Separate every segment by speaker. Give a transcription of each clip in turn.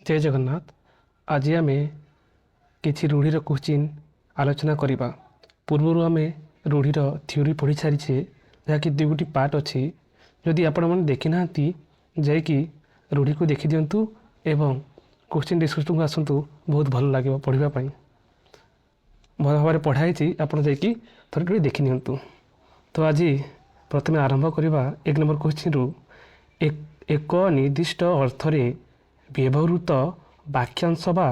Speaker 1: जय जगन्नाथ। आज आम किसी रूढ़ीर क्वेश्चन आलोचना करवा। पूर्वर आम रूढ़ीर थ्योरी पढ़ी सारी जहाँकि दुईटी पार्ट अच्छी। जदि आपण मैंने देखी ना जाकि रूढ़ी को देखी दिंतु एवं क्वेश्चन डिस्कसन को आसतु, बहुत भल लगे पढ़ाई। भल भाव में पढ़ाई आप थोड़े देखी नियंतु। तो आज प्रथम आरंभ करवा 1 नंबर क्वेश्चन रु। एक निर्दिष्ट अर्थरे व्यवहृत वाक्यांश बा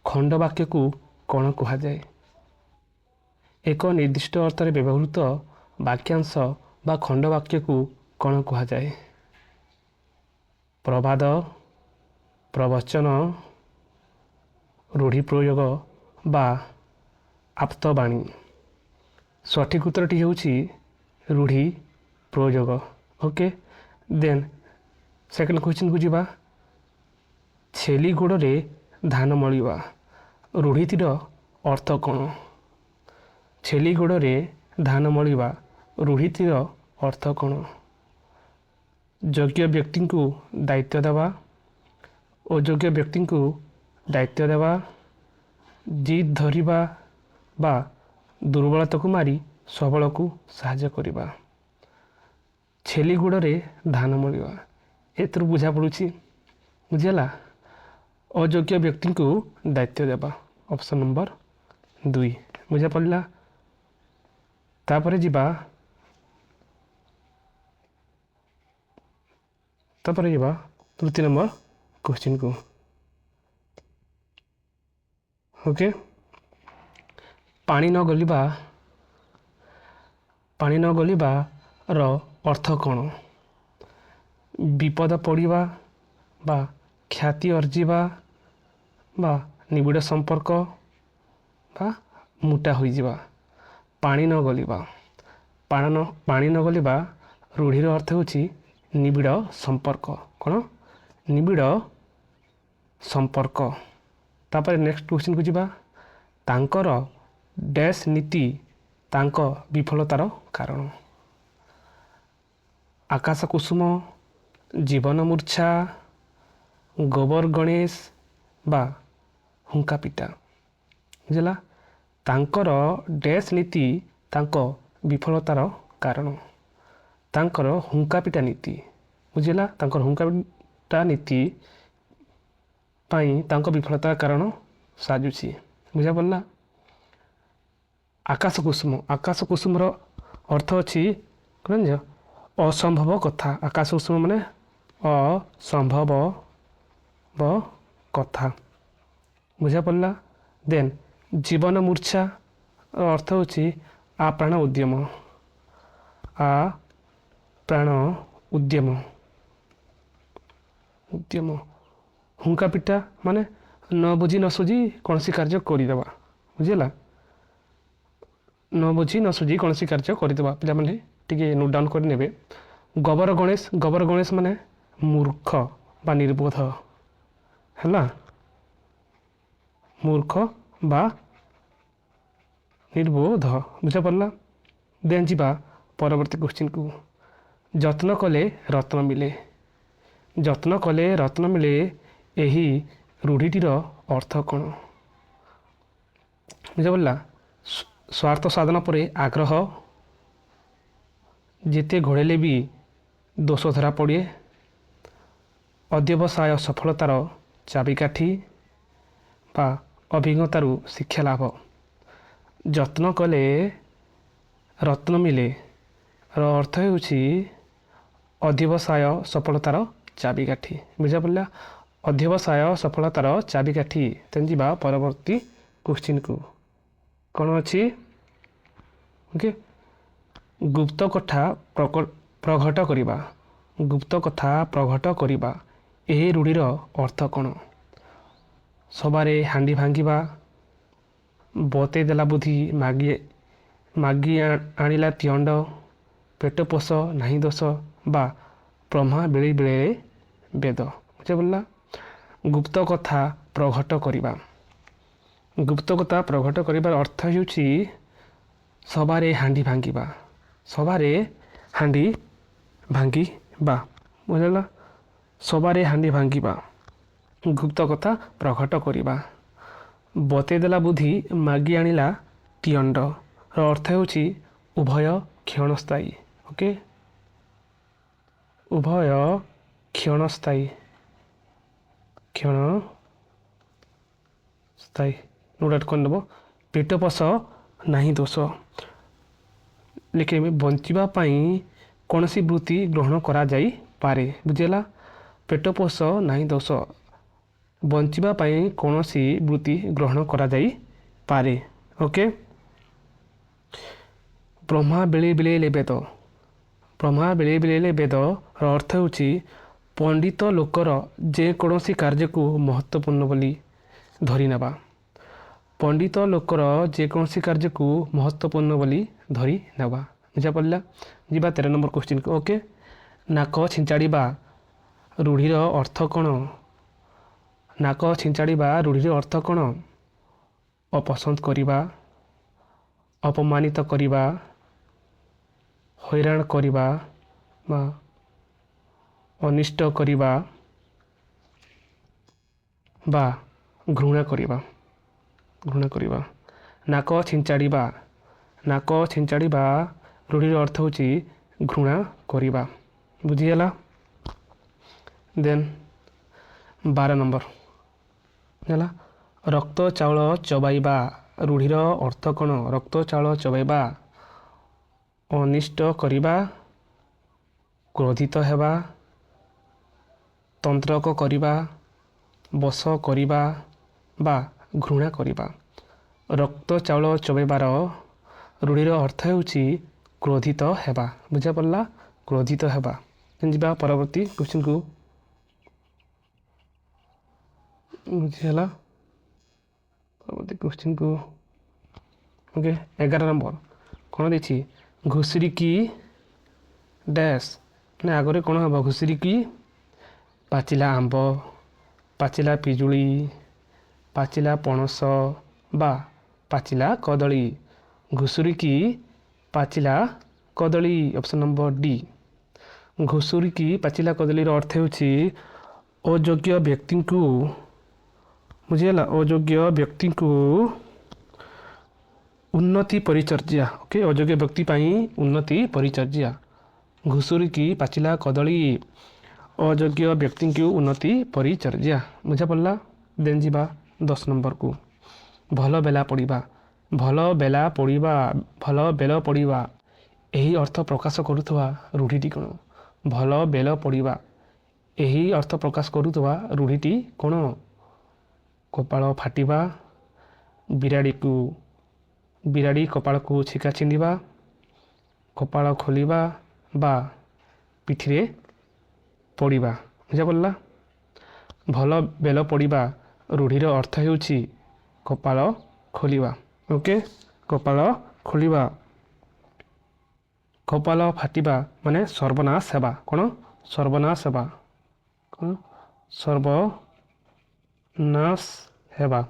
Speaker 1: खंडवाक्य को कौन कहुए? एक निर्दिष्ट अर्थरे व्यवहृत वाक्यांश बा खंडवाक्य को कौन कहुए? प्रवाद, प्रवचन, रूढ़ी प्रयोग बा आप्तवाणी। सठिक उत्तरटी होउछि रूढ़ी प्रयोग। ओके, देन सेकंड क्वेश्चन को जीवा। छेली गोड़े धान मलिबा रूढ़ीतिर अर्थ कौन? छेली गोड़े धान मलिबा रूढ़ीतिर अर्थ कौन? योग्य व्यक्ति को दायित्व देवा, अयोग्य व्यक्ति को दायित्व देवा, जिद धरिबा बा दुर्बलता को मारी सबल को साहाय्य करिबा। छेली गोड़े धान मलिबा एथुर बुझा पड़ुछि, बुझिला। अयोग्य व्यक्ति को दायित्व देवा, ऑप्शन नंबर 2 बुझा पड़ला। तापरे जीवा तृतीय नंबर क्वेश्चन को। ओके, पानी न गलिबा रो अर्थ कौन? विपद पड़िबा बा ख्याति अर्जिबा बा निबिड़ संपर्क बा मुटा हो जावा। पानी न गलिबा, पानी न गलिबा रूढ़ीर अर्थ होछि निबिड़ संपर्क। कौन? निबिड़ संपर्क। तापर नेक्स्ट क्वेश्चन को जीवा। तांकर डैश नीति तांक विफलतार कारण? आकाश कुसुम, जीवन मूर्छा, गोबर गणेश बा हुंका पिटा। बुझला। तांकर डैश नीति तांको विफलतार कारण? तांकर हुंका पिटा नीति। बुझला। तांकर हुंका पिटा नीति पाई तांको विफलतार कारण साजुची। बुझा पड़ला। आकाश कुसुम, आकाश कुसुम रो अर्थ अच्छी कौन? असंभव कथा। आकाश कुसुम माने असंभव कथा। बुझा पड़ला। देन जीवन मूर्छा अर्थ होछि आप्राण उद्यम। आप्राण उद्यम उद्यम। हुंका पिटा माने न बुझी न सुझी कौन सी कार्य करदेवा। बुझेगा। न बुझी न सुझी कौन सी कार्य करदेवा। पिला माने टिके नोट डाउन कर नेबे। गोबर गणेश, गोबर गणेश माने मूर्ख बा निर्बोध हैला। मूर्ख बा निर्बोध। बुझा पड़ला। देन जीवा परवर्ती क्वेश्चन को। जत्न कले रत्न मिले, जत्न कले रत्न मिले एही रूढ़ीटीर अर्थ कौन? बुझा पड़ला। स्वार्थ साधन पर आग्रह, जिते घोड़ेले भी दोष धरा पड़े, अध्यवसाय सफलतार चाबिकाठी बा अभिज्ञतारू शिक्षा लाभ। जत्न कले रत्न मिले रो अर्थ होछि अध्यवसाय सफलतार चाबिकाठी। बुझा पड़ला। अध्यवसाय सफलतार चाबिकाठी। तेन जीवा परवर्ती क्वेश्चन को। कौन अच्छी? ओके, गुप्त कथा प्रघट करिबा, गुप्त कथा प्रघट करिबा एही रूढ़ीर अर्थ कौन? सबारे हांडी भांगिबा, बते देला बुद्धि मागी आनिला तियंड, पेट पोष नाही दोष बा ब्रह्मा बेले बेले वेद। बुझा पड़ला। गुप्त कथा प्रघट करिबा, गुप्त कथा प्रघट करिबार अर्थ होछि सबारे हांडी भांगिबा, सबारे हांडी भांगिबा। बुझला। सबारे हांडी भांगिबा ଗୁପ୍ତ କଥା ପ୍ରଘଟ କରିବା। ବତେଇଦେଲା ବୁଦ୍ଧି ମାଗି ଆଣିଲା ଟିଅଣ୍ଡର ଅର୍ଥ ହେଉଛି ଉଭୟ କ୍ଷଣସ୍ଥାୟୀ। ଓକେ, ଉଭୟ କ୍ଷଣସ୍ଥାୟୀ। ନୋଟ୍ କରିନେବ। ପେଟ ପୋଷ ନାହିଁ ଦୋଷ। ଲେଖିବେ ବଞ୍ଚିବା ପାଇଁ କୌଣସି ବୃତ୍ତି ଗ୍ରହଣ କରାଯାଇପାରେ। ବୁଝିଲା? ପେଟ ପୋଷ ନାହିଁ ଦୋଷ। ବଞ୍ଚିବା ପାଇଁ କୌଣସି ବୃତ୍ତି ଗ୍ରହଣ କରାଯାଇପାରେ। ଓକେ, ବ୍ରହ୍ମା ବେଳେ ବେଳେ ବେଦ। ବ୍ରହ୍ମା ବେଳେ ବେଳେ ବେଦର ଅର୍ଥ ହେଉଛି ପଣ୍ଡିତ ଲୋକର ଯେକୌଣସି କାର୍ଯ୍ୟକୁ ମହତ୍ତ୍ୱପୂର୍ଣ୍ଣ ବୋଲି ଧରି ନେବା। ପଣ୍ଡିତ ଲୋକର ଯେକୌଣସି କାର୍ଯ୍ୟକୁ ମହତ୍ତ୍ୱପୂର୍ଣ୍ଣ ବୋଲି ଧରି ନେବା। ବୁଝା ପଡ଼ିଲା? ଯିବା 13 ନମ୍ବର କ୍ୱେଶ୍ଚିନ୍କୁ। ଓକେ, ନାକ ଛିଞ୍ଚାଡ଼ିବା ରୂଢ଼ିର ଅର୍ଥ କ'ଣ? ନାକ ଛିଞ୍ଚାଡ଼ିବା ରୂଢ଼ିର ଅର୍ଥ କ'ଣ? ଅପସନ୍ଦ କରିବା, ଅପମାନିତ କରିବା, ହଇରାଣ କରିବା ବା ଅନିଷ୍ଟ କରିବା ବା ଘୃଣା କରିବା। ନାକ ଛିଞ୍ଚାଡ଼ିବା ରୂଢ଼ିର ଅର୍ଥ ହେଉଛି ଘୃଣା କରିବା। ବୁଝିହେଲା? ଦେନ୍ 12 ନମ୍ବର ହେଲା, ରକ୍ତ ଚାଉଳ ଚୋବାଇବା ରୂଢ଼ିର ଅର୍ଥ କ'ଣ? ରକ୍ତ ଚାଉଳ ଚୋବାଇବା ଅନିଷ୍ଟ କରିବା, କ୍ରୋଧିତ ହେବା, ତନ୍ତ୍ରକ କରିବା, ବଶ କରିବା ବା ଘୃଣା କରିବା। ରକ୍ତ ଚାଉଳ ଚୋବାଇବାର ରୂଢ଼ିର ଅର୍ଥ ହେଉଛି କ୍ରୋଧିତ ହେବା। ବୁଝା ପଡ଼ିଲା? କ୍ରୋଧିତ ହେବା। ଯିବା ପରବର୍ତ୍ତୀ କ୍ୱେଶ୍ଚିନ୍କୁ। ବୁଝିହେଲା? ପରବର୍ତ୍ତୀ କ୍ୱେଶ୍ଚିନ୍କୁ। ଓକେ, 11 ନମ୍ବର କ'ଣ ଦେଇଛି? ଘୁଷୁରିକି ଡ୍ୟାସ୍, ମାନେ ଆଗରେ କ'ଣ ହେବ? ଘୁଷୁରିକି ପାଚିଲା ଆମ୍ବ, ପାଚିଲା ପିଜୁଳି, ପାଚିଲା ପଣସ ବା ପାଚିଲା କଦଳୀ। ଘୁଷୁରିକି ପାଚିଲା କଦଳୀ। Option number D. ଘୁଷୁରିକି ପାଚିଲା କଦଳୀର ଅର୍ଥ ହେଉଛି ଅଯୋଗ୍ୟ ବ୍ୟକ୍ତିଙ୍କୁ, ବୁଝିହେଲା, ଅଯୋଗ୍ୟ ବ୍ୟକ୍ତିଙ୍କୁ ଉନ୍ନତି ପରିଚର୍ଯ୍ୟା। ଓକେ, ଅଯୋଗ୍ୟ ବ୍ୟକ୍ତି ପାଇଁ ଉନ୍ନତି ପରିଚର୍ଯ୍ୟା। ଘୁଷୁରିକି ପାଚିଲା କଦଳୀ ଅଯୋଗ୍ୟ ବ୍ୟକ୍ତିଙ୍କୁ ଉନ୍ନତି ପରିଚର୍ଯ୍ୟା। ବୁଝା ପଡ଼ିଲା? ଦେନ୍ ଯିବା 10 ନମ୍ବରକୁ। ଭଲ ବେଲା ପଡ଼ିବା। ଭଲ ବେଳ ପଡ଼ିବା ଏହି ଅର୍ଥ ପ୍ରକାଶ କରୁଥିବା ରୂଢ଼ିଟି କ'ଣ? ଭଲ ବେଳ ପଡ଼ିବା ଏହି ଅର୍ଥ ପ୍ରକାଶ କରୁଥିବା ରୂଢ଼ିଟି କ'ଣ? କପାଳ ଫାଟିବା, ବିରାଡ଼ି କପାଳକୁ ଛିକା ଛିଣ୍ଡିବା, କପାଳ ଖୋଲିବା ବା ପିଠିରେ ପଡ଼ିବା। ବୁଝା ପଡ଼ିଲା? ଭଲ ବେଳ ପଡ଼ିବା ରୂଢ଼ିର ଅର୍ଥ ହେଉଛି କପାଳ ଖୋଲିବା। ଓକେ, କପାଳ ଖୋଲିବା। କପାଳ ଫାଟିବା ମାନେ ସର୍ବନାଶ ହେବା। କ'ଣ? ସର୍ବନାଶ ହେବା। କ'ଣ? ସର୍ବନାଶ ହେବା।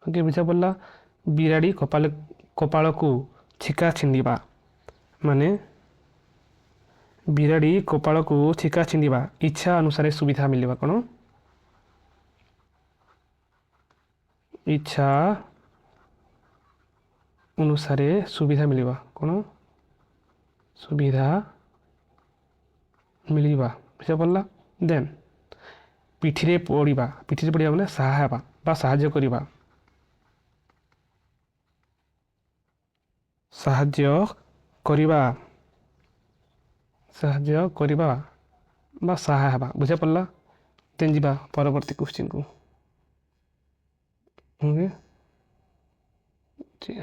Speaker 1: ଓକେ, ବୁଝା ପଡ଼ିଲା? ବିରାଡ଼ି କପାଳକୁ ଛିକା ଛିଣ୍ଡିବା ମାନେ ବିରାଡ଼ି କପାଳକୁ ଛିକା ଛିଣ୍ଡିବା, ଇଚ୍ଛା ଅନୁସାରେ ସୁବିଧା ମିଳିବା। କ'ଣ? ଇଚ୍ଛା ଅନୁସାରେ ସୁବିଧା ମିଳିବା। କ'ଣ? ସୁବିଧା ମିଳିବା। ବୁଝା ପଡ଼ିଲା? ଦେନ୍ ପିଠିରେ ପଡ଼ିବା ମାନେ ସାହା ହେବା ବା ସାହାଯ୍ୟ କରିବା। ସାହାଯ୍ୟ କରିବା ବା ସାହା ହେବା। ବୁଝା ପଡ଼ିଲା? ଦେନ୍ ଯିବା ପରବର୍ତ୍ତୀ କ୍ୱେଶ୍ଚିନ୍କୁ।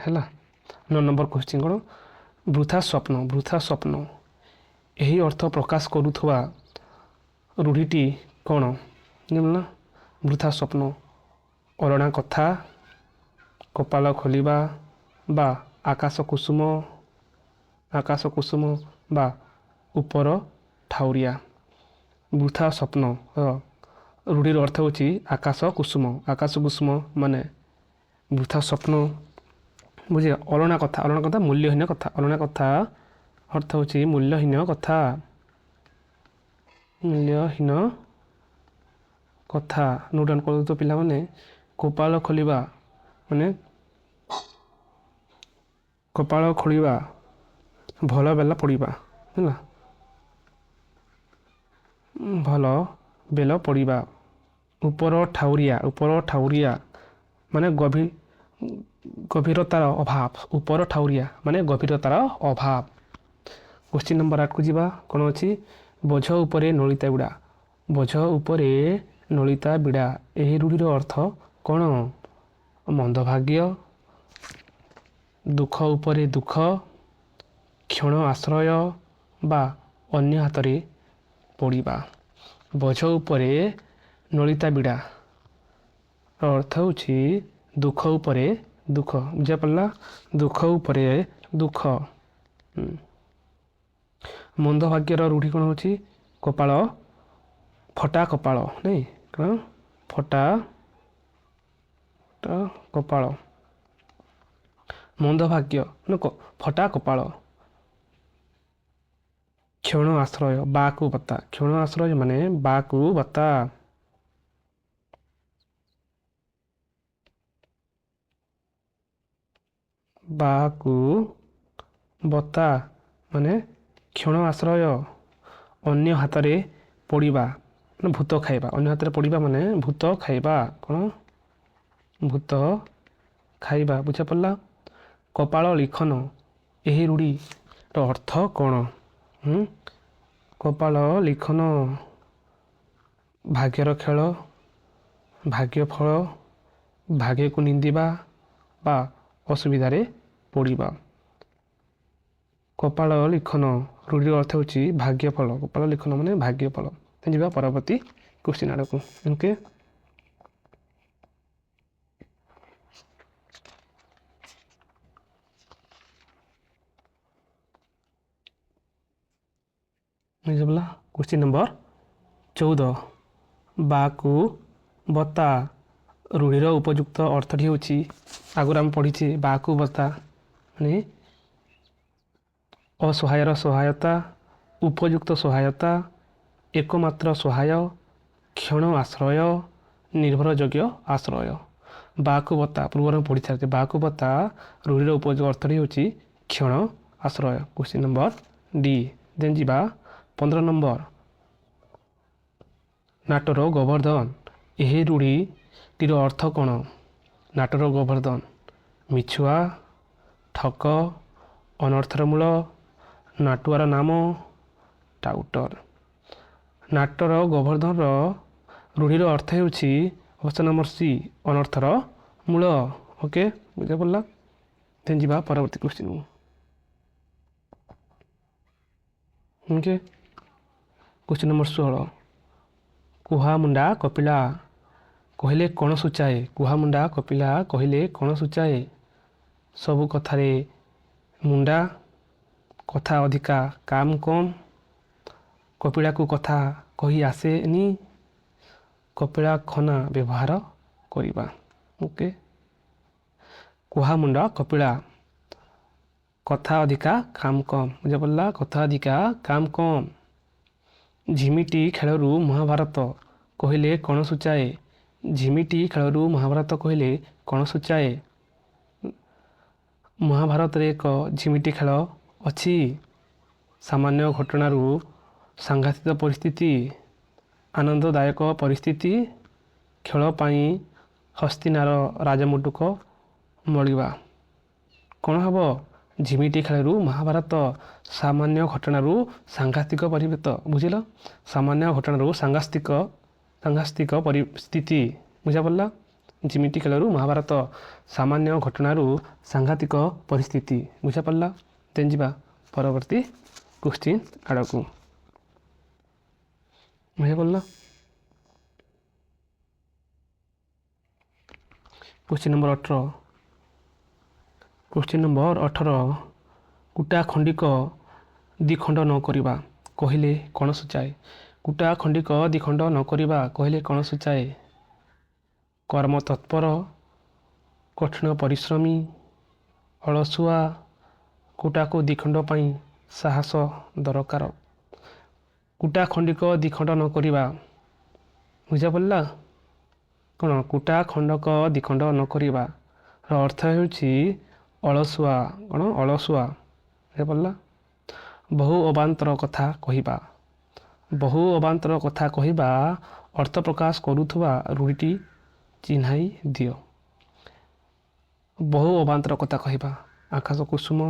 Speaker 1: ହେଲା, 9 ନମ୍ବର କ୍ୱେଶ୍ଚିନ୍ କ'ଣ? ବୃଥା ସ୍ୱପ୍ନ ଏହି ଅର୍ଥ ପ୍ରକାଶ କରୁଥିବା ରୂଢ଼ିଟି କ'ଣ? ନା ବୃଥା ସ୍ୱପ୍ନ, ଅରଣା କଥା, କପାଳ ଖୋଲିବା ବା ଆକାଶ କୁସୁମ ବା ଉପର ଠାଉରିଆ। ବୃଥା ସ୍ୱପ୍ନ ରୂଢ଼ିର ଅର୍ଥ ହେଉଛି ଆକାଶ କୁସୁମ ମାନେ ବୃଥା ସ୍ୱପ୍ନ। ବୁଝିଲ? ଅଲଣା କଥା ମୂଲ୍ୟହୀନ କଥା। ଅଲଣା କଥା ଅର୍ଥ ହେଉଛି ମୂଲ୍ୟହୀନ କଥା ନୋଟ୍ ଡାଉନ୍ କରନ୍ତୁ ପିଲାମାନେ। କପାଳ ଖୋଲିବା ମାନେ କପାଳ ଖୋଲିବା, ଭଲ ବେଲା ପଡ଼ିବା ହେଲା, ଭଲ ବେଲ ପଡ଼ିବା। ଉପର ଠାଉରିଆ ମାନେ ଗଭୀରତାର ଅଭାବ। ଉପର ଠାଉରିଆ ମାନେ ଗଭୀରତାର ଅଭାବ। କ୍ୱେଶ୍ଚିନ୍ ନମ୍ବର 8କୁ ଯିବା। କ'ଣ ଅଛି? ବୋଝ ଉପରେ ନଳିତା ବିଡ଼ା। ବୋଝ ଉପରେ ନଳିତା ବିଡ଼ା, ଏହି ରୂଢ଼ିର ଅର୍ଥ କ'ଣ? ମନ୍ଦଭାଗ୍ୟ, ଦୁଃଖ ଉପରେ ଦୁଃଖ, କ୍ଷଣ ଆଶ୍ରୟ ବା ଅନ୍ୟ ହାତରେ ପଡ଼ିବା। ବୋଝ ଉପରେ ନଳିତା ବିଡ଼ା ଅର୍ଥ ହେଉଛି ଦୁଃଖ ଉପରେ ଦୁଃଖ। ବୁଝିପାରିଲା? ଦୁଃଖ ଉପରେ ଦୁଃଖ। ମନ୍ଦଭାଗ୍ୟର ରୂଢ଼ି କ'ଣ ହେଉଛି? କପାଳ ଫଟା କପାଳ, ନାଇଁ କ'ଣ? ଫଟା କପାଳ। ମନ୍ଦଭାଗ୍ୟ ଫଟା କପାଳ। କ୍ଷଣ ଆଶ୍ରୟ, ବାକୁ ବତା। କ୍ଷଣ ଆଶ୍ରୟ ମାନେ ବାକୁ ବତା। ବାକୁ ବତା ମାନେ କ୍ଷଣ ଆଶ୍ରୟ। ଅନ୍ୟ ହାତରେ ପଡ଼ିବା ମାନେ ଭୂତ ଖାଇବା। ଅନ୍ୟ ହାତରେ ପଡ଼ିବା ମାନେ ଭୂତ ଖାଇବା। କ'ଣ? ଭୂତ ଖାଇବା। ବୁଝିପାରିଲା? କପାଳ ଲିଖନ, ଏହି ରୂଢ଼ିର ଅର୍ଥ କ'ଣ? କପାଳ ଲିଖନ, ଭାଗ୍ୟର ଖେଳ, ଭାଗ୍ୟ ଫଳ, ଭାଗ୍ୟକୁ ନିନ୍ଦିବା ବା ଅସୁବିଧାରେ ପଡ଼ିବା। କପାଳ ଲିଖନ ରୂଢ଼ିର ଅର୍ଥ ହେଉଛି ଭାଗ୍ୟ ଫଳ। କପାଳ ଲିଖନ ମାନେ ଭାଗ୍ୟ ଫଳ। ଯିବା ପରବର୍ତ୍ତୀ କ୍ୱେଶ୍ଚିନ୍ ଆଡ଼କୁ। ଓକେ, ବୁଝିପାରିଲା? Question number 14। ବାକୁ ବତା ରୂଢ଼ିର ଉପଯୁକ୍ତ ଅର୍ଥଟି ହେଉଛି, ଆଗରୁ ଆମେ ପଢ଼ିଛେ ବାକୁ ବତା ମାନେ ଅସହାୟର ସହାୟତା, ଉପଯୁକ୍ତ ସହାୟତା, ଏକମାତ୍ର ସହାୟ, କ୍ଷଣ ଆଶ୍ରୟ, ନିର୍ଭରଯୋଗ୍ୟ ଆଶ୍ରୟ। ବାକୁ ବତା ପୂର୍ବରୁ ପଢ଼ିଥାନ୍ତି। ବାକୁ ବତା ରୂଢ଼ିର ଉପଯୁକ୍ତ ଅର୍ଥଟି ହେଉଛି କ୍ଷଣ ଆଶ୍ରୟ। Question number D. ଦେନ୍ ଯିବା 15 ନମ୍ବର। ନାଟର ଗୋବର୍ଦ୍ଧନ, ଏହି ରୂଢ଼ିଟିର ଅର୍ଥ କ'ଣ? ନାଟର ଗୋବର୍ଦ୍ଧନ, ମିଛୁଆ, ଠକ, ଅନର୍ଥର ମୂଳ, ନାଟୁଆର ନାମ, ଟାଉଟର। ନାଟର ଗୋବର୍ଦ୍ଧନର ରୂଢ଼ିର ଅର୍ଥ ହେଉଛି ଅପସନ୍ ନମ୍ବର ସି, ଅନର୍ଥର ମୂଳ। ଓକେ, ବୁଝିପାରିଲା? ଦେନ୍ ଯିବା ପରବର୍ତ୍ତୀ କ୍ୱେଶ୍ଚିନ୍କୁ। Okay, question number 16। କୁହାମୁଣ୍ଡା କପିଳା କହିଲେ କ'ଣ ସୂଚାଏ? କୁହାମୁଣ୍ଡା କପିଳା କହିଲେ କ'ଣ ସୂଚାଏ? ସବୁ କଥାରେ ମୁଣ୍ଡା, କଥା ଅଧିକା କାମ କମ୍, କପିଳାକୁ କଥା କହି ଆସେନି, କପିଳାଖନା ବ୍ୟବହାର କରିବା। ଓକେ, କୁହାମୁଣ୍ଡା କପିଳା, କଥା ଅଧିକା କାମ କମ୍। ବୁଝିପାରିଲା? କଥା ଅଧିକା କାମ କମ୍। ଝିମିଟି ଖେଳରୁ ମହାଭାରତ କହିଲେ କ'ଣ ସୂଚାଏ? ଝିମିଟି ଖେଳରୁ ମହାଭାରତ କହିଲେ କ'ଣ ସୂଚାଏ? ମହାଭାରତରେ ଏକ ଝିମିଟି ଖେଳ ଅଛି। ସାମାନ୍ୟ ଘଟଣାରୁ ସାଂଘାତିକ ପରିସ୍ଥିତି, ଆନନ୍ଦଦାୟକ ପରିସ୍ଥିତି, ଖେଳ ପାଇଁ ହସ୍ତିନାର ରାଜମୁଣ୍ଡୁକ ମଳିବା। କ'ଣ ହେବ? ଝିମିଟି ଖେଳରୁ ମହାଭାରତ। ସାମାନ୍ୟ ଘଟଣାରୁ ସାଂଘାତିକ ପରିବେତ। ବୁଝିଲ? ସାମାନ୍ୟ ଘଟଣାରୁ ସାଂଘାତିକ ପରିସ୍ଥିତି। ବୁଝିପାରିଲା? ଝିମିଟି ଖେଳରୁ ମହାଭାରତ, ସାମାନ୍ୟ ଘଟଣାରୁ ସାଂଘାତିକ ପରିସ୍ଥିତି। ବୁଝିପାରିଲା? ଦେନ୍ ଯିବା ପରବର୍ତ୍ତୀ କ୍ୱେଶ୍ଚିନ୍ ଆଡ଼କୁ। ବୁଝିପାରିଲା? Question number 18। Question number 18। କୁଟା ଖଣ୍ଡିକ ଦ୍ୱିଖଣ୍ଡ ନ କରିବା କହିଲେ କ'ଣ ସୂଚାଏ? କୁଟା ଖଣ୍ଡିକ ଦ୍ୱିଖଣ୍ଡ ନ କରିବା କହିଲେ କ'ଣ ସୂଚାଏ? କର୍ମତତ୍ପର, କଠିନ ପରିଶ୍ରମୀ, ଅଳସୁଆ, କୁଟାକୁ ଦ୍ୱିଖଣ୍ଡ ପାଇଁ ସାହସ ଦରକାର। କୁଟା ଖଣ୍ଡିକ ଦ୍ୱିଖଣ୍ଡ ନ କରିବା। ବୁଝିପାରିଲା? କ'ଣ କୁଟା ଖଣ୍ଡକ ଦ୍ୱିଖଣ୍ଡ ନ କରିବାର ଅର୍ଥ ହେଉଛି ଅଳସୁଆ। କ'ଣ ଅଳସୁଆ ପଡ଼ିଲା। ବହୁ ଅବାନ୍ତର କଥା କହିବା। ବହୁ ଅବାନ୍ତର କଥା କହିବା ଅର୍ଥ ପ୍ରକାଶ କରୁଥିବା ରୂଢ଼ିଟି ଚିହ୍ନାଇ ଦିଅ। ବହୁ ଅବାନ୍ତର କଥା କହିବା। ଆକାଶ କୁସୁମ,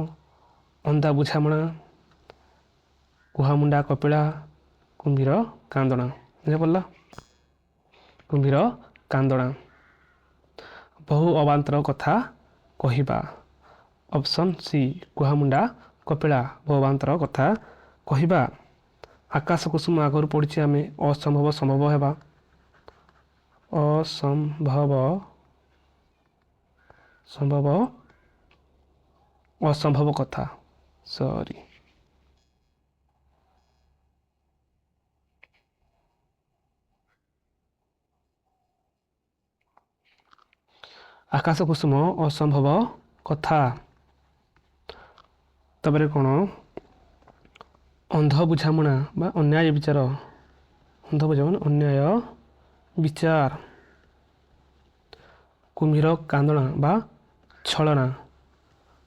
Speaker 1: ଅନ୍ଧା ବୁଝାମଣା, କୁହାମୁଣ୍ଡା କପିଳା, କୁମ୍ଭୀର କାନ୍ଦଣା। ପଡ଼ିଲା କୁମ୍ଭୀର କାନ୍ଦଣା। ବହୁ ଅବାନ୍ତର କଥା କହିବା। ଅପସନ୍ ସି କୁହାମୁଣ୍ଡା କପିଳା। ବହୁ ଅବାନ୍ତର କଥା କହିବା। ଆକାଶ କୁସୁମ ଆଗରୁ ପଢ଼ିଛି ଆମେ ଅସମ୍ଭବ ସମ୍ଭବ ହେବା। ଅସମ୍ଭବ ସମ୍ଭବ ଅସମ୍ଭବ କଥା ସରି। ଆକାଶ କୁସୁମ ଅସମ୍ଭବ କଥା। ତାପରେ କ'ଣ ଅନ୍ଧ ବୁଝାମଣା ବା ଅନ୍ୟାୟ ବିଚାର। ଅନ୍ଧ ବୁଝାମଣା ଅନ୍ୟାୟ ବିଚାର। କୁମ୍ଭୀର କାନ୍ଦଣା ବା ଛଳନା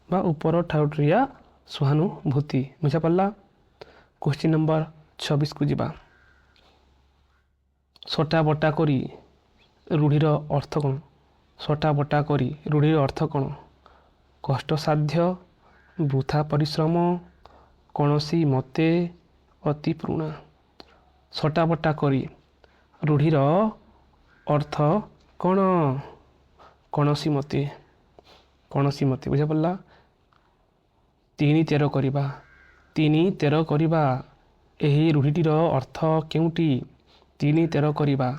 Speaker 1: ବା ଉପର ଠାଉରିଆ ସହାନୁଭୂତି। ବୁଝା ପଡ଼ିଲା। କ୍ୱେଶ୍ଚିନ୍ ନମ୍ବର 26କୁ ଯିବା। ସଟା ବଟା କରି ରୂଢ଼ିର ଅର୍ଥ କ'ଣ? ସଟା ବଟା କରି ରୂଢ଼ିର ଅର୍ଥ କ'ଣ? କଷ୍ଟସାଧ୍ୟ, ବୃଥା ପରିଶ୍ରମ, କୌଣସି ମତେ, ଅତି ପୁରୁଣା। ସଟା ବଟା କରି ରୂଢ଼ିର ଅର୍ଥ କ'ଣ? କୌଣସି ମତେ। କୌଣସି ମତେ ବୁଝା ପଡ଼ିଲା। 3 13 କରିବା। 3 13 କରିବା। ଏହି ରୂଢ଼ିଟିର ଅର୍ଥ କେଉଁଟି? 3 13 କରିବା।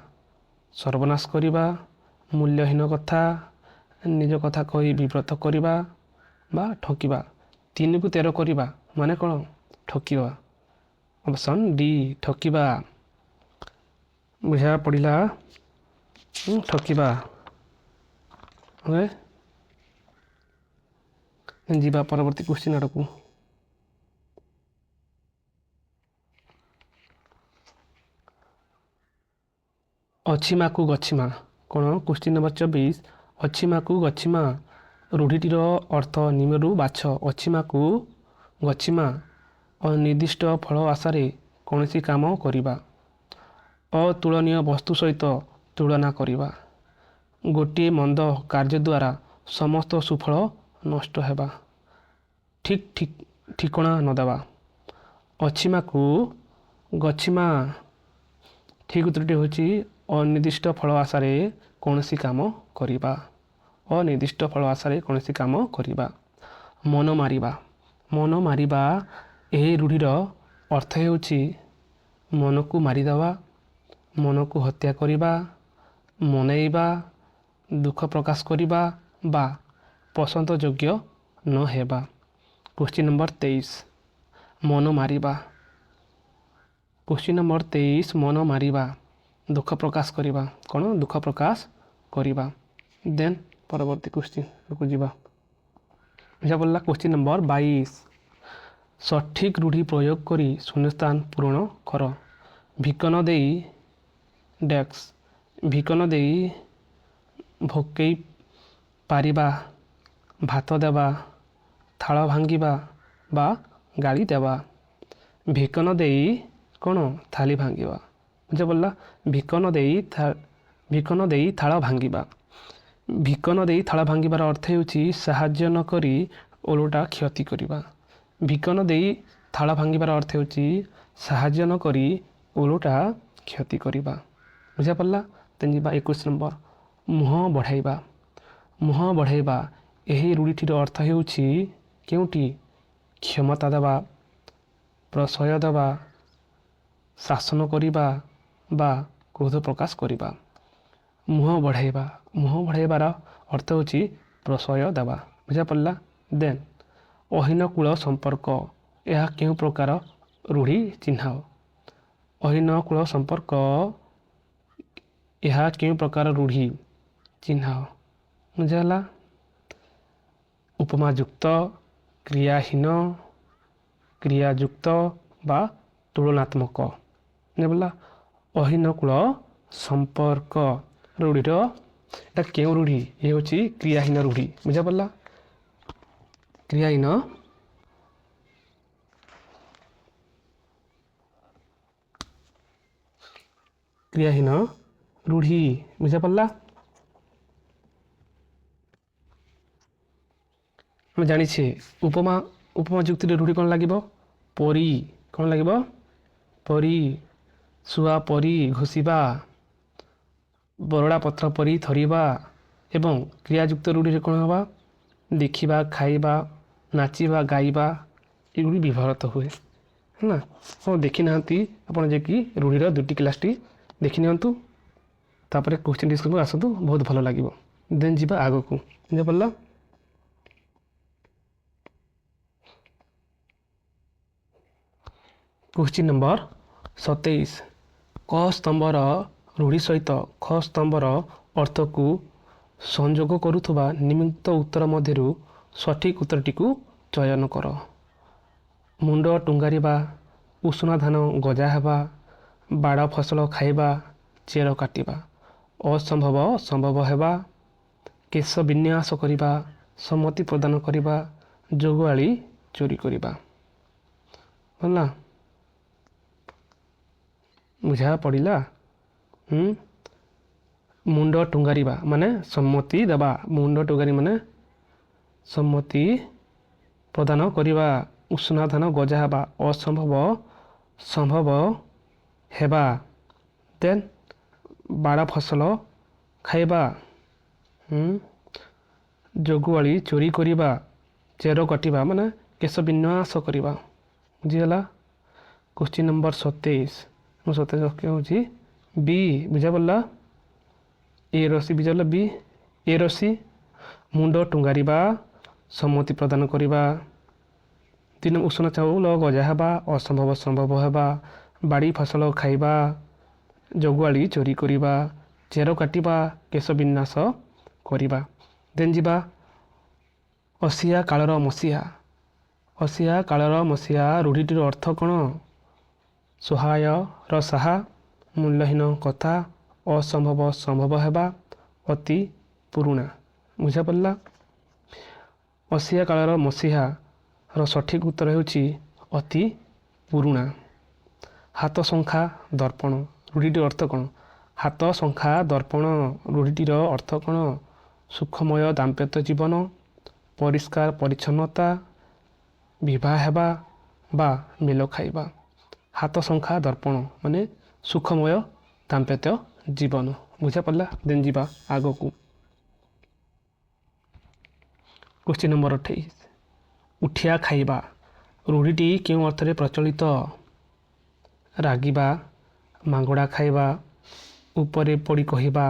Speaker 1: ସର୍ବନାଶ କରିବା, ମୂଲ୍ୟହୀନ କଥା, ନିଜ କଥା କହି ବିବ୍ରତ କରିବା ବା ଠକିବା। 3କୁ 13 କରିବା ମାନେ କ'ଣ? ଠକିବା। ଅପସନ୍ ଡି ଠକିବା। ବୁଝା ପଡ଼ିଲା। ଠକିବା। ଯିବା ପରବର୍ତ୍ତୀ କ୍ୱେଶ୍ଚିନ୍ ଆଡ଼କୁ। ଅଛିମାକୁ ଗଛିମା। କ'ଣ? Question number 24। ଅଛିମାକୁ ଗଛିମା ରୂଢ଼ିଟିର ଅର୍ଥ ନିମ୍ନରୁ ବାଛ। ଅଛିମାକୁ ଗଛିମା ଅନିର୍ଦ୍ଦିଷ୍ଟ ଫଳ ଆଶାରେ କୌଣସି କାମ କରିବା। ଅତୁଳନୀୟ ବସ୍ତୁ ସହିତ ତୁଳନା କରିବା। ଗୋଟିଏ ମନ୍ଦ କାର୍ଯ୍ୟ ଦ୍ୱାରା ସମସ୍ତ ସୁଫଳ ନଷ୍ଟ ହେବା। ଠିକଣା ନ ଦେବା। ଅଛିମାକୁ ଗଛିମା ଠିକ୍ ଉତ୍ତରଟି ହେଉଛି ଅନିର୍ଦ୍ଦିଷ୍ଟ ଫଳ ଆଶାରେ କୌଣସି କାମ କରିବା। ଅନିର୍ଦ୍ଦିଷ୍ଟ ଫଳ ଆଶାରେ କୌଣସି କାମ କରିବା। ମନ ମାରିବା। ମନ ମାରିବା ଏହି ରୂଢ଼ିର ଅର୍ଥ ହେଉଛି ମନକୁ ମାରିଦେବା, ମନକୁ ହତ୍ୟା କରିବା, ମନେଇବା, ଦୁଃଖ ପ୍ରକାଶ କରିବା ବା ପସନ୍ଦ ଯୋଗ୍ୟ ନ ହେବା। Question number 23। ମନ ମାରିବା। କ୍ୱେଶ୍ଚିନ୍ ନମ୍ବର 23 ମନ ମାରିବା ଦୁଃଖ ପ୍ରକାଶ କରିବା। କ'ଣ? ଦୁଃଖ ପ୍ରକାଶ କରିବା। ଦେନ୍ ପରବର୍ତ୍ତୀ କ୍ୱେଶ୍ଚିନ୍କୁ ଯିବା। ବୁଝା ପଡ଼ିଲା। Question number 22। ସଠିକ୍ ରୂଢ଼ି ପ୍ରୟୋଗ କରି ଶୂନ୍ୟସ୍ଥାନ ପୂରଣ କର। ଭିକ ନ ଦେଇ ଡେସ୍କ। ଭିକ ନ ଦେଇ ଭୋକେଇ ପାରିବା, ଭାତ ଦେବା, ଥାଳ ଭାଙ୍ଗିବା ବା ଗାଳି ଦେବା। ଭିକ ନ ଦେଇ କ'ଣ? ଥାଳି ଭାଙ୍ଗିବା। ବୁଝା ପଡ଼ିଲା। ଭିକ ନ ଦେଇ ଥାଳ ଭାଙ୍ଗିବା। ଭିକ ନ ଦେଇ ଥାଳ ଭାଙ୍ଗିବାର ଅର୍ଥ ହେଉଛି ସାହାଯ୍ୟ ନ କରି ଓଲଟା କ୍ଷତି କରିବା। ଭିକ ନ ଦେଇ ଥାଳ ଭାଙ୍ଗିବାର ଅର୍ଥ ହେଉଛି ସାହାଯ୍ୟ ନ କରି ଓଲଟା କ୍ଷତି କରିବା। ବୁଝା ପଡ଼ିଲା। ତେଣୁ ଯିବା 21 ନମ୍ବର। ମୁହଁ ବଢ଼ାଇବା। ମୁହଁ ବଢ଼ାଇବା ଏହି ରୂଢ଼ିଟିର ଅର୍ଥ ହେଉଛି କେଉଁଟି? କ୍ଷମତା ଦେବା, ପ୍ରଶ୍ରୟ ଦେବା, ଶାସନ କରିବା ବା କ୍ରୋଧ ପ୍ରକାଶ କରିବା। ମୁହଁ ବଢ଼ାଇବା। ମୁହଁ ବଢ଼ାଇବାର ଅର୍ଥ ହେଉଛି ପ୍ରଶ୍ରୟ ଦେବା। ବୁଝା ପଡ଼ିଲା। ଦେନ୍ ଅହୀନକୂଳ ସମ୍ପର୍କ ଏହା କେଉଁ ପ୍ରକାର ରୂଢ଼ି ଚିହ୍ନାଅ। ଅହୀନକୂଳ ସମ୍ପର୍କ ଏହା କେଉଁ ପ୍ରକାର ରୂଢ଼ି ଚିହ୍ନାଅ। ବୁଝା ହେଲା। ଉପମାଯୁକ୍ତ, କ୍ରିୟାହୀନ, କ୍ରିୟାଯୁକ୍ତ ବା ତୁଳନାତ୍ମକ। ବୁଝା ପଡ଼ିଲା। ଅହୀନକୂଳ ସମ୍ପର୍କ रूढ़ीर एटा क्यों रूढ़ी ये हूँ क्रियाहीन रूढ़ी बुझा पड़ा क्रियाहीन क्रियाहीन रूढ़ी बुझा पड़ा आम जानी उपमा उपमा जुक्ति रूढ़ी कौन लगे परी कौन लगे परी शुआ परी घोषिबा बरड़ा पत्र परी थरिबा एवं क्रियाजुक्त रूढ़ी कौन हवा देखिबा खाइबा नाचिबा गाइबा एगुड़ी व्यवहृत हुए है ना हाँ देखी ना आपड़ जे कि रूढ़ीर दुटी क्लासटी देखी नियंतु तापर क्वेश्चन डिस्कसन आसतु बहुत भल लगे देन जी आग को पड़ा क्वेश्चन नंबर 27 क स्तंभर रूढ़ी सहित ख स्तंभर अर्थ को संयोग करुवा निम्नलिखित उत्तर मध्यरु सठिक उत्तरटी को चयन कर मुंड टुंगारिबा उषुना धान गजा हेबा बाड़ फसल खाइबा चेर काटिबा असंभव संभव हेबा केश विन्यास करिबा सम्मति प्रदान करिबा जोगुआली चोरी करिबा होला बुझा पड़ा मुंड टुंगारिबा माने सम्मति देबा मुंड टुंगारी माने सम्मति प्रदान करिबा उष्णा धान गजा हेबा असंभव संभव हेबा देन बाड़ा फसल खाइबा जोगुआली चोरी करिबा चेर कटिबा माने केश विन्यास करिबा बुझीगला क्वेश्चन नंबर 27 हूँ बी बुझा पड़ा ए रसी बुझा पड़ा बी ए रसी मुंड टुंगारिबा सम्मति प्रदान करिबा तीन उष्ण चाउल गजा हेबा असंभव संभव हेबा बाड़ी फसल खाइबा जोगुआली चोरी करिबा चेर काटिबा केश विन्यास करिबा देन जीवा असिया कालर मसीहा रूढ़ीटीर अर्थ कौन सहाय रसाहा मूल्यहीन कथा असंभव संभव हेबा अति पुरुणा बुझा पड़ा असिया कालर मसीहा सठिक उत्तर होउछि अति पुरुणा हाथ संख्या दर्पण रूढ़ीटीर अर्थ कौन हाथ संख्या दर्पण रूढ़ीटीर अर्थ कौन सुखमय दाम्पत्य जीवन परिष्कार परिच्छन्नता विवाह हेबा बा मेल खाइबा हाथ संख्या दर्पण माने सुखमय दाम्पत्य जीवन बुझा पड़ा देन जीवा आग को क्वेश्चन नंबर 28 उठिया खाइबा रूढ़ीटी क्यों अर्थ रे प्रचलित रागिबा मांगड़ा खाइबा उपरे पड़ी कहिबा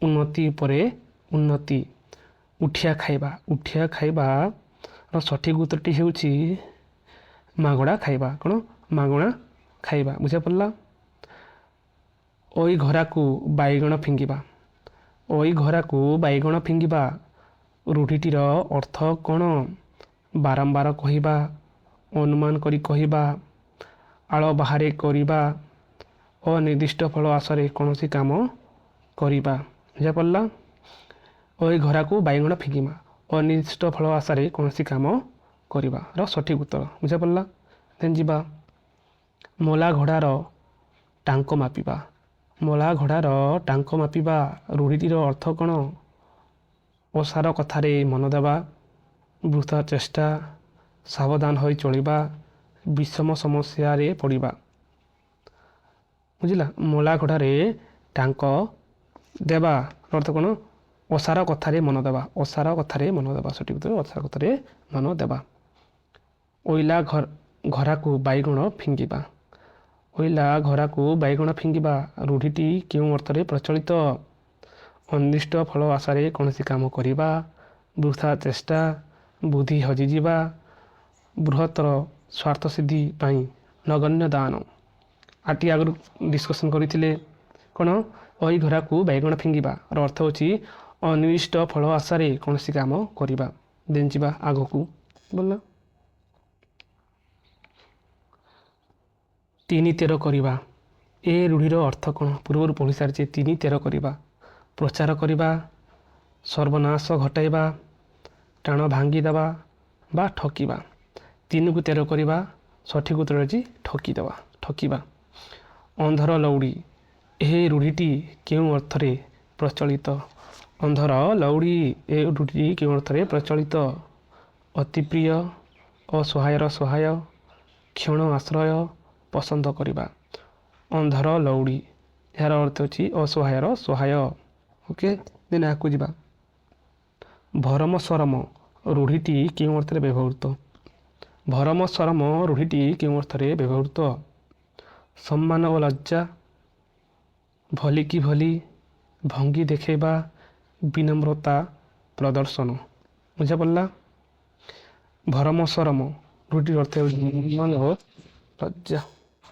Speaker 1: उन्नति उपरे उन्नति उठिया खाइबा सठिक उत्तरटी हेउछि मागड़ा खाइबा कौन मागଣା खाइबा बुझा पड़ा ओई घरा को बैगण फिंगिबा रूढ़ीटीर अर्थ कौन बारंबार कहिबा अनुमान करी कहिबा आड़ बाहरे करिबा अनिर्दिष्ट फल आशरे कौनसी काम करिबा बुझा पड़ा ओई घरा को बैगण फिंगिबा अनिर्दिष्ट फल आशरे कौनसी काम करिबा र सठिक उत्तर बुझा पड़ा देन जीवा मला घोड़ार टांक मापिबा रूढ़ीटीर अर्थ कौन असार कथारे मन देवा वृथा चेष्टा सावधान होई चलिबा विषम समस्या रे पड़िबा बुझिला मला घोड़ारे टांक देवा अर्थ कौन असार कथारे मन देवा सठिक उत्तर असार कथारे मन देवा ओइला घरा को बैगण फिंगिबा रूढ़ीटी क्यों अर्थरे प्रचलित अनिर्दिष्ट फल आशारे कौनसी काम करिबा वृथा चेष्टा बुद्धि हजिजिबा बृहत्तर स्वार्थ सिद्धि पाई नगण्य दान आटी आगु डिस्कसन करते कौन ओई घरा को बैगण फिंगिबा अर्थ होची अनिर्दिष्ट फल आशारे कौनसी काम करिबा देन जीवा आग को बोल 3-13 करिबा ए रूढ़ीर अर्थ कौन पूर्व पढ़ी सारी 3-13 करिबा ପ୍ରଚାର କରିବା, ସର୍ବନାଶ ଘଟାଇବା, ଟାଣ ଭାଙ୍ଗିଦେବା ବା ଠକିବା। 3କୁ 13 କରିବା, ସଠିକ୍ ଉତ୍ତର ହେଉଛି ଠକିଦେବା, ଠକିବା। ଅନ୍ଧର ଲଉଡ଼ି, ଏହି ରୂଢ଼ିଟି କେଉଁ ଅର୍ଥରେ ପ୍ରଚଳିତ? ଅନ୍ଧର ଲଉଡ଼ି, ଏ ରୂଢ଼ିଟି କେଉଁ ଅର୍ଥରେ ପ୍ରଚଳିତ? ଅତି ପ୍ରିୟ, ଅସହାୟର ସହାୟ, କ୍ଷଣ ଆଶ୍ରୟ, ପସନ୍ଦ କରିବା। ଅନ୍ଧର ଲଉଡ଼ି, ଏହାର ଅର୍ଥ ହେଉଛି ଅସହାୟର ସହାୟ। ଓକେ, ଦେନ୍ ଆଗକୁ ଯିବା। ଭରମ ସରମ ରୂଢ଼ିଟି କେଉଁ ଅର୍ଥରେ ବ୍ୟବହୃତ? ଭରମ ସରମ ରୂଢ଼ିଟି କେଉଁ ଅର୍ଥରେ ବ୍ୟବହୃତ? ସମ୍ମାନ ଓ ଲଜ୍ଜା, ଭଲି କି ଭଲି, ଭଙ୍ଗୀ ଦେଖାଇବା, ବିନମ୍ରତା ପ୍ରଦର୍ଶନ। ବୁଝାପଡ଼ିଲା? ଭରମ ସରମ ରୂଢ଼ିଟିର ଅର୍ଥ ହେଉଛି ସମ୍ମାନ ଓ ଲଜ୍ଜା।